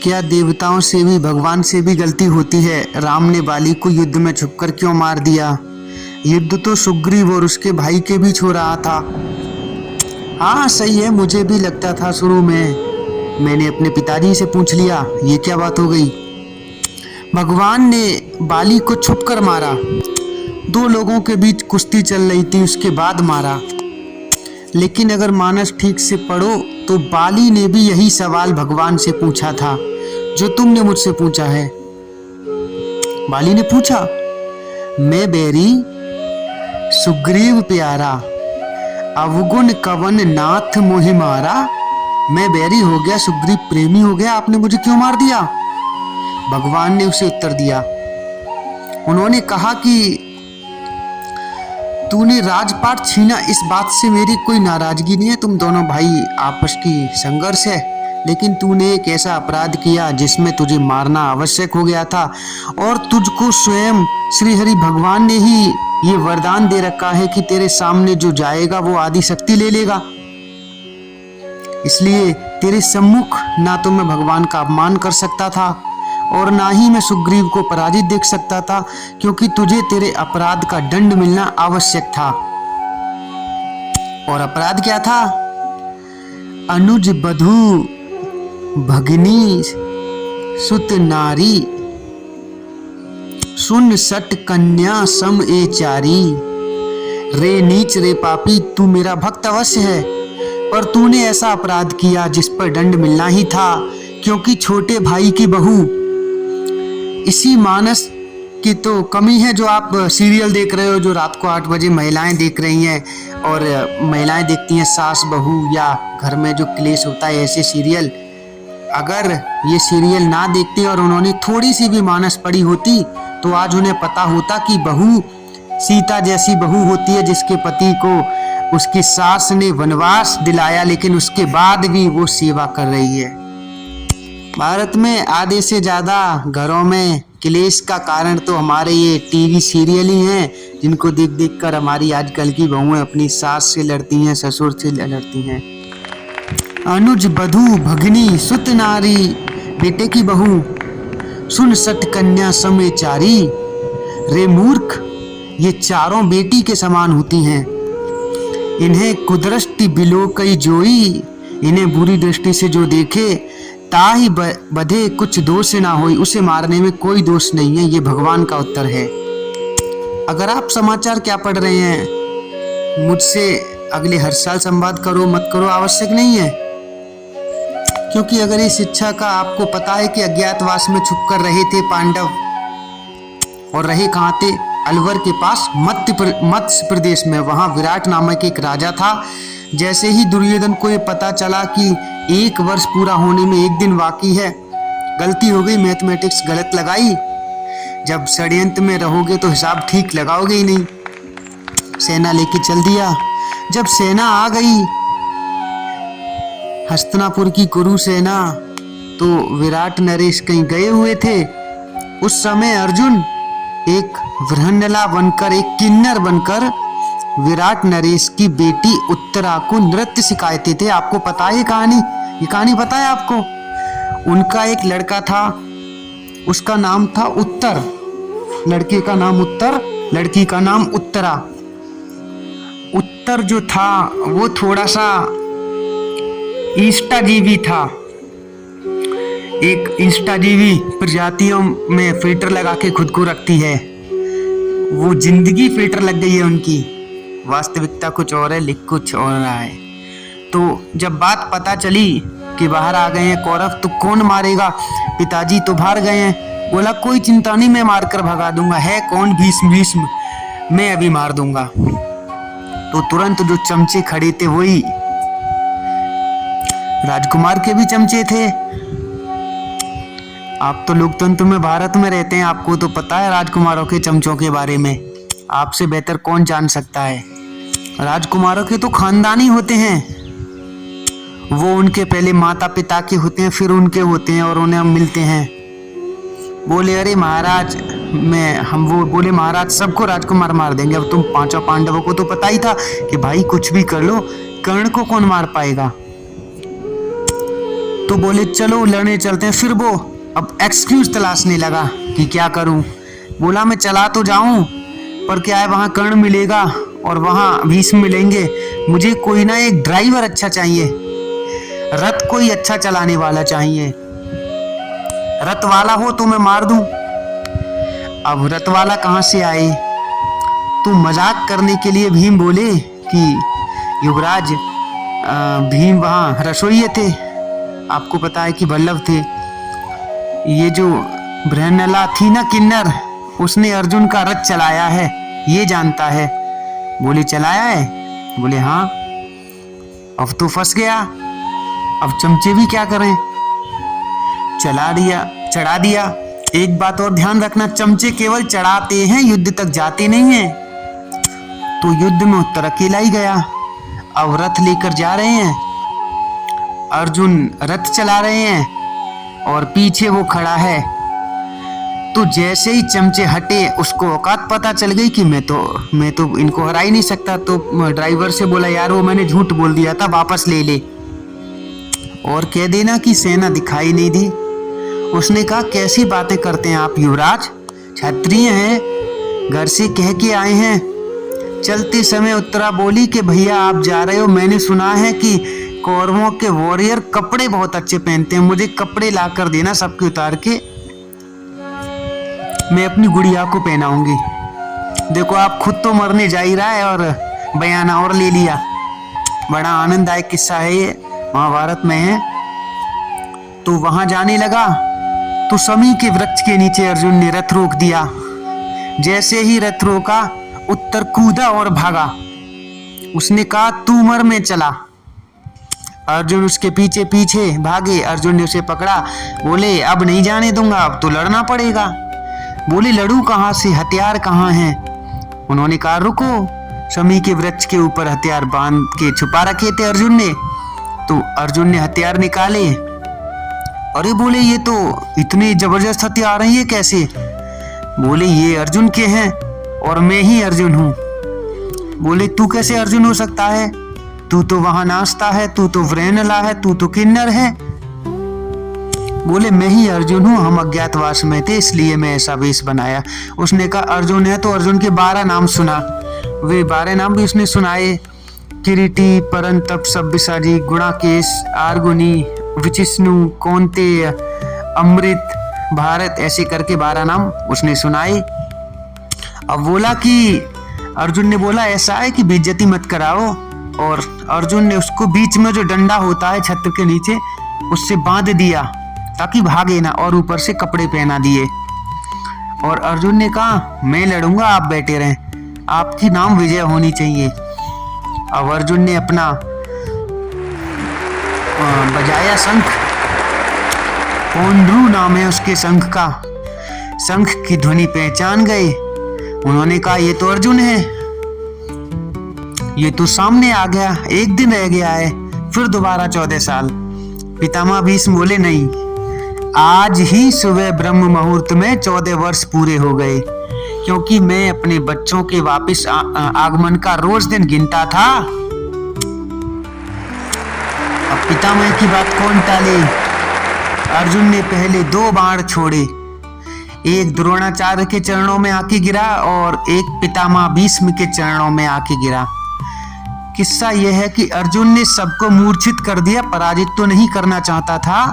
क्या देवताओं से भी, भगवान से भी गलती होती है? राम ने बाली को युद्ध में छुपकर क्यों मार दिया? युद्ध तो सुग्रीव और उसके भाई के बीच हो रहा था। हाँ सही है, मुझे भी लगता था शुरू में। मैंने अपने पिताजी से पूछ लिया, ये क्या बात हो गई? भगवान ने बाली को छुप कर मारा। दो लोगों के बीच कुश्ती चल रही थी, उसके बाद मारा। लेकिन अगर मानस ठीक से पढ़ो तो बाली ने भी यही सवाल भगवान से पूछा था जो तुमने मुझसे पूछा है। बाली ने पूछा, मैं बैरी सुग्रीव प्यारा, अवगुण कवन नाथ मोहि मारा। मैं बैरी हो गया, सुग्रीव प्रेमी हो गया, आपने मुझे क्यों मार दिया? भगवान ने उसे उत्तर दिया। उन्होंने कहा कि तूने राजपाट छीना, इस बात से मेरी कोई नाराजगी नहीं है, तुम दोनों भाई आपस की संघर्ष है, लेकिन तूने एक ऐसा अपराध किया जिसमें तुझे मारना आवश्यक हो गया था, और तुझको स्वयं श्री हरि भगवान ने ही ये वरदान दे रखा है कि तेरे सामने जो जाएगा वो आदि शक्ति ले लेगा। इसलिए तेरे सम्मुख ना तो मैं भगवान का अपमान कर सकता था और ना ही मैं सुग्रीव को पराजित देख सकता था, क्योंकि तुझे तेरे अपराध का दंड मिलना आवश्यक था। और अपराध क्या था? अनुज बधू भगिनी सुत नारी, सुन सट कन्या सम ए चारी। रे नीच रे पापी, तू मेरा भक्त अवश्य है, पर तूने ऐसा अपराध किया जिस पर दंड मिलना ही था, क्योंकि छोटे भाई की बहू। इसी मानस की तो कमी है जो आप सीरियल देख रहे हो, जो रात को 8 बजे महिलाएं देख रही हैं, और महिलाएं देखती हैं सास बहू या घर में जो क्लेश होता है ऐसे सीरियल। अगर ये सीरियल ना देखती और उन्होंने थोड़ी सी भी मानस पढ़ी होती तो आज उन्हें पता होता कि बहू सीता जैसी बहू होती है, जिसके पति को उसकी सास ने वनवास दिलाया, लेकिन उसके बाद भी वो सेवा कर रही है। भारत में आधे से ज़्यादा घरों में क्लेश का कारण तो हमारे ये टीवी सीरियल ही हैं, जिनको देख देख कर हमारी आजकल की बहुएं अपनी सास से लड़ती हैं, ससुर से लड़ती हैं। अनुज बधू भगिनी सुत नारी, बेटे की बहू, सुन सट कन्या समय चारी। रे मूर्ख, ये चारों बेटी के समान होती हैं। इन्हें कुदरती बिलो कई जोई, इन्हें बुरी दृष्टि से जो देखे ताही बधे कुछ दोष ना होई, उसे मारने में कोई दोष नहीं है। ये भगवान का उत्तर है। अगर आप समाचार क्या पढ़ रहे हैं, मुझसे अगले हर साल संवाद करो मत करो आवश्यक नहीं है, क्योंकि अगर इस शिक्षा का आपको पता है कि अज्ञातवास में छुपकर रहे थे पांडव, और रहे कहाँ थे? अलवर के पास मत्स्य प्रदेश में। वहाँ विराट नामक एक राजा था। जैसे ही दुर्योधन को ये पता चला कि 1 वर्ष पूरा होने में 1 दिन बाकी है, गलती हो गई, मैथमेटिक्स गलत लगाई। जब षड्यंत्र में रहोगे तो हिसाब ठीक लगाओगे ही नहीं। सेना लेके चल दिया। जब सेना आ गई हस्तिनापुर की कुरु सेना, तो विराट नरेश कहीं गए हुए थे। उस समय अर्जुन एक वृहन्नला बनकर, एक किन्नर बनकर विराट नरेश की बेटी उत्तरा को नृत्य सिखाते थे। आपको पता है ये कहानी पता है आपको? उनका एक लड़का था, उसका नाम था उत्तर। लड़के का नाम उत्तर, लड़की का नाम उत्तरा। उत्तर जो था वो थोड़ा सा इंस्टाजीवी था। एक इंस्टाजीवी प्रजातियों में फिल्टर लगा के खुद को रखती है। वो जिंदगी फिल्टर लग गई है उनकी, वास्तविकता कुछ और है, लिख कुछ और रहा है। तो जब बात पता चली कि बाहर आ गए हैं कौरव, तो कौन मारेगा? पिताजी तो बाहर गए हैं। बोला कोई चिंता नहीं, मैं मारकर भगा दूंगा। है कौन? भीष्म, मैं अभी मार दूंगा। तो तुरंत जो चमचे खड़े थे वही राजकुमार के भी चमचे थे। आप तो लोकतंत्र में भारत में रहते हैं, आपको तो पता है राजकुमारों के चमचों के बारे में। आपसे बेहतर कौन जान सकता है? राजकुमारों के तो खानदानी होते हैं, वो उनके पहले माता पिता के होते हैं, फिर उनके होते हैं, और उन्हें हम मिलते हैं। बोले अरे महाराज, वो बोले महाराज सबको राजकुमार मार देंगे। अब तुम 5 पांडवों को तो पता ही था कि भाई कुछ भी कर लो, कर्ण को कौन मार पाएगा। तो बोले चलो लड़ने चलते हैं। फिर वो अब एक्सक्यूज तलाशने लगा कि क्या करूं। बोला मैं चला तो जाऊं, पर क्या है वहां कर्ण मिलेगा और वहां भीष्म मिलेंगे। मुझे कोई ना एक ड्राइवर अच्छा चाहिए, रथ कोई अच्छा चलाने वाला चाहिए। रथ वाला हो तो मैं मार दूं। अब रथ वाला कहां से आए? तो मजाक करने के लिए भीम बोले कि युवराज, भीम वहाँ रसोइये थे, आपको पता है कि वल्लभ थे। ये जो बृहन्नला थी ना किन्नर, उसने अर्जुन का रथ चलाया है, ये जानता है। बोले चलाया है? बोले हाँ। अब तो फंस गया, अब चमचे भी क्या करें? चढ़ा दिया। एक बात और ध्यान रखना, चमचे केवल चढ़ाते हैं, युद्ध तक जाते नहीं हैं। तो युद्ध में उत्तर अकेला ही गया। अब रथ लेकर जा रहे हैं, अर्जुन रथ चला रहे हैं और पीछे वो खड़ा है। तो जैसे ही चमचे हटे, उसको औकात पता चल गई कि मैं तो इनको हरा ही नहीं सकता। तो ड्राइवर से बोला यार वो मैंने झूठ बोल दिया था, वापस ले ले और कह देना कि सेना दिखाई नहीं दी। उसने कहा कैसी बातें करते हैं आप युवराज, क्षत्रिय हैं, घर से कह के आए हैं। चलते समय उत्तरा बोली कि भैया आप जा रहे हो, मैंने सुना है कि कौरवों के वॉरियर कपड़े बहुत अच्छे पहनते हैं, मुझे कपड़े ला कर देना सबके उतार के, मैं अपनी गुड़िया को पहनाऊंगी। देखो आप खुद तो मरने जा ही रहा है और बयाना और ले लिया। बड़ा आनंददायक किस्सा है ये, महाभारत में है। तो वहां जाने लगा तो समी के वृक्ष के नीचे अर्जुन ने रथ रोक दिया। जैसे ही रथ रोका, उत्तर कूदा और भागा। उसने कहा तू मर मैं चला। अर्जुन उसके पीछे पीछे भागे। अर्जुन ने उसे पकड़ा, बोले अब नहीं जाने दूंगा, अब तो लड़ना पड़ेगा। बोले लड़ू कहाँ से, हथियार कहाँ हैं? उन्होंने कहा रुको। समी के वृक्ष के ऊपर हथियार बांध के छुपा रखे थे अर्जुन ने। तो अर्जुन ने हथियार निकाले। अरे बोले ये तो इतने जबरदस्त हथियार हैं, ये कैसे? बोले ये अर्जुन के हैं और मैं ही अर्जुन हूं। बोले तू कैसे अर्जुन हो सकता है, तू तो वहां नाचता है, तू तो वृहन्नला है, तू तो किन्नर है। बोले मैं ही अर्जुन हूं, हम अज्ञातवास में थे इसलिए मैं ऐसा वेश बनाया। उसने कहा अर्जुन है तो अर्जुन के 12 नाम सुना। वे 12 नाम भी उसने सुनाए, किरीटी, परंतप, सब्यसाची, गुणाकेश, आर्गुनी, विचिष्णु, कौंतेय, अमृत, भारत, ऐसे करके 12 नाम उसने सुनाए। अब बोला कि अर्जुन ने बोला ऐसा है कि बेइज्जती मत कराओ। और अर्जुन ने उसको बीच में जो डंडा होता है छत्र के नीचे, उससे बांध दिया ताकि भागे ना, और ऊपर से कपड़े पहना दिए। और अर्जुन ने कहा मैं लड़ूंगा, आप बैठे रहें, आपकी नाम विजय होनी चाहिए। अब अर्जुन ने अपना बजाया शंख, पौंड्रू नाम है उसके शंख का। शंख की ध्वनि पहचान गए। उन्होंने कहा ये तो अर्जुन है, ये तो सामने आ गया, एक दिन रह गया है, फिर दोबारा 14 साल। पितामह भीष्म बोले नहीं, आज ही सुबह ब्रह्म मुहूर्त में 14 वर्ष पूरे हो गए, क्योंकि मैं अपने बच्चों के वापस आगमन का रोज दिन गिनता था। अब पितामह की बात कौन टाले। अर्जुन ने पहले 2 बाण छोड़े, एक द्रोणाचार्य के चरणों में आके गिरा और एक पितामह भीष्म के चरणों में आके गिरा। किस्सा यह है कि अर्जुन ने सबको मूर्छित कर दिया, पराजित तो नहीं करना चाहता था,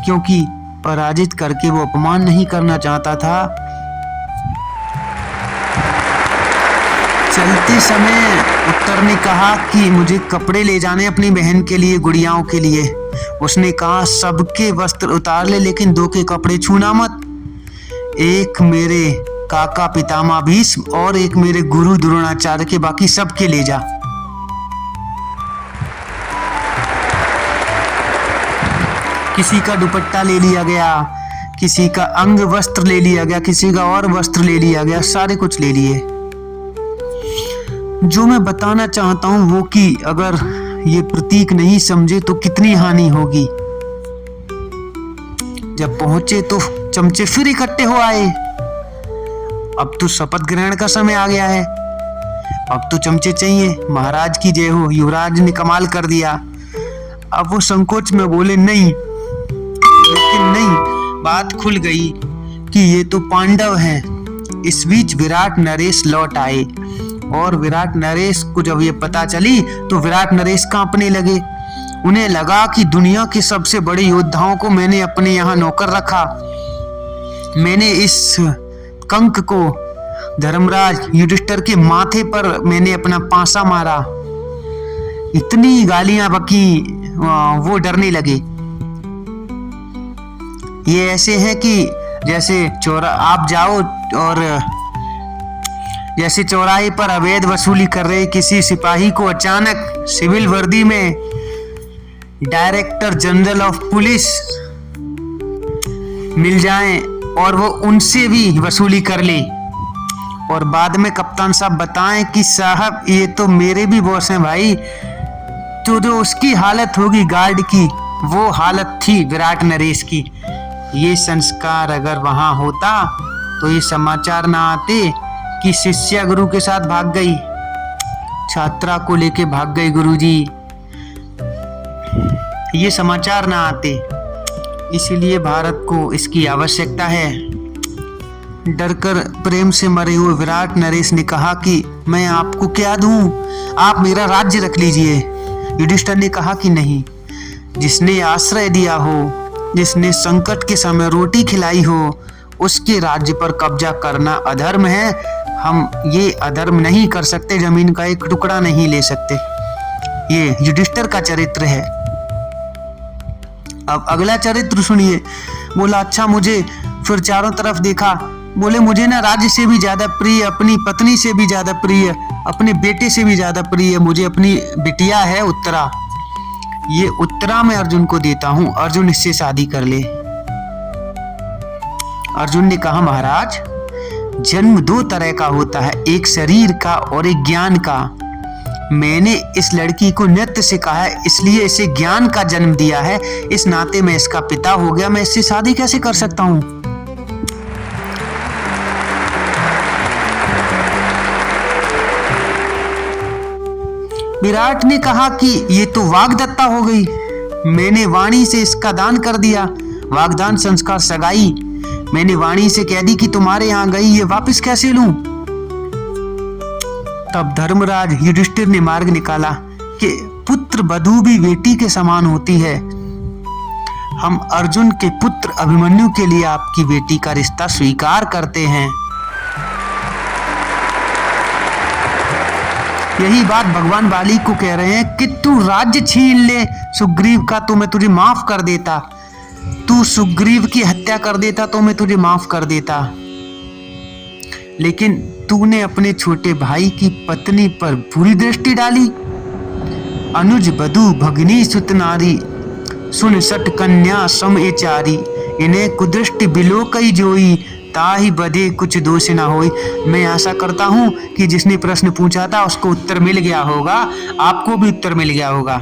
क्योंकि पराजित करके वो अपमान नहीं करना चाहता था। चलते समय उत्तर ने कहा कि मुझे कपड़े ले जाने अपनी बहन के लिए, गुड़ियाओं के लिए। उसने कहा सबके वस्त्र उतार ले, लेकिन 2 के कपड़े छूना मत। एक मेरे काका पितामह भीष्म और एक मेरे गुरु द्रोणाचार्य के, बाकी सबके ले जा। किसी का दुपट्टा ले लिया गया, किसी का अंग वस्त्र ले लिया गया, किसी का और वस्त्र ले लिया गया, सारे कुछ ले लिए। जो मैं बताना चाहता हूं वो कि अगर ये प्रतीक नहीं समझे तो कितनी हानि होगी। जब पहुंचे तो चमचे फिर इकट्ठे हो आए। अब तो शपथ ग्रहण का समय आ गया है, अब तो चमचे चाहिए। महाराज की जय हो, युवराज ने कमाल कर दिया। अब वो संकोच में बोले नहीं, बात खुल गई कि ये तो पांडव हैं। इस बीच विराट नरेश लौट आए और विराट नरेश को जब ये पता चली तो विराट नरेश कांपने लगे। उन्हें लगा कि दुनिया के सबसे बड़े योद्धाओं को मैंने अपने यहाँ नौकर रखा। मैंने इस कंक को धर्मराज युधिष्ठिर के माथे पर मैंने अपना पांसा मारा। इतनी गालियां बकी, वो डरने लगे। ये ऐसे है कि जैसे आप जाओ और जैसे चौराहे पर अवैध वसूली कर रहे किसी सिपाही को अचानक सिविल वर्दी में डायरेक्टर जनरल ऑफ पुलिस मिल जाएं और वो उनसे भी वसूली कर ले और बाद में कप्तान साहब बताएं कि साहब ये तो मेरे भी बॉस हैं भाई, तो जो उसकी हालत होगी गार्ड की, वो हालत थी विराट नरेश की। ये संस्कार अगर वहां होता तो ये समाचार ना आते कि शिष्या गुरु के साथ भाग गई, छात्रा को लेके भाग गई गुरुजी, ये समाचार ना आते। इसीलिए भारत को इसकी आवश्यकता है। डरकर प्रेम से मरे हुए विराट नरेश ने कहा कि मैं आपको क्या दूं, आप मेरा राज्य रख लीजिए। युधिष्ठिर ने कहा कि नहीं, जिसने आश्रय दिया हो, जिसने संकट के समय रोटी खिलाई हो, उसके राज्य पर कब्जा करना अधर्म है। हम ये अधर्म नहीं कर सकते, जमीन का एक टुकड़ा नहीं ले सकते। ये युधिष्ठिर का चरित्र है। अब अगला चरित्र सुनिए। बोला अच्छा, मुझे फिर चारों तरफ देखा, बोले मुझे ना राज्य से भी ज्यादा प्रिय, अपनी पत्नी से भी ज्यादा प्रिय, अपने बेटे से भी ज्यादा प्रिय मुझे अपनी बिटिया है उत्तरा। ये उत्तरा मैं अर्जुन को देता हूं, अर्जुन इससे शादी कर ले। अर्जुन ने कहा महाराज, जन्म दो तरह का होता है, एक शरीर का और एक ज्ञान का। मैंने इस लड़की को नृत्य सिखाया है, इसलिए इसे ज्ञान का जन्म दिया है। इस नाते मैं इसका पिता हो गया, मैं इससे शादी कैसे कर सकता हूं? विराट ने कहा कि ये तो वाग्दत्ता हो गई, मैंने वाणी से इसका दान कर दिया। वाग्दान संस्कार सगाई, मैंने वाणी से कह दी कि तुम्हारे यहां गई, ये वापस कैसे लूं? तब धर्मराज युधिष्ठिर ने मार्ग निकाला कि पुत्र वधू भी बेटी के समान होती है। हम अर्जुन के पुत्र अभिमन्यु के लिए आपकी बेटी का रिश्ता स्वीकार करते हैं। यही बात भगवान बाली को कह रहे हैं कि तू राज्य छीन ले सुग्रीव का तो मैं तुझे माफ कर देता, तू सुग्रीव की हत्या कर देता तो मैं तुझे माफ कर देता, लेकिन तूने अपने छोटे भाई की पत्नी पर बुरी दृष्टि डाली। अनुज बधू भगनी सुत नारी, सुन सट कन्या सम एचारी, इन्हें कुदृष्टि बिलो कई जोई, ताहि बधे कुछ दोष ना होई। मैं आशा करता हूं कि जिसने प्रश्न पूछा था उसको उत्तर मिल गया होगा, आपको भी उत्तर मिल गया होगा।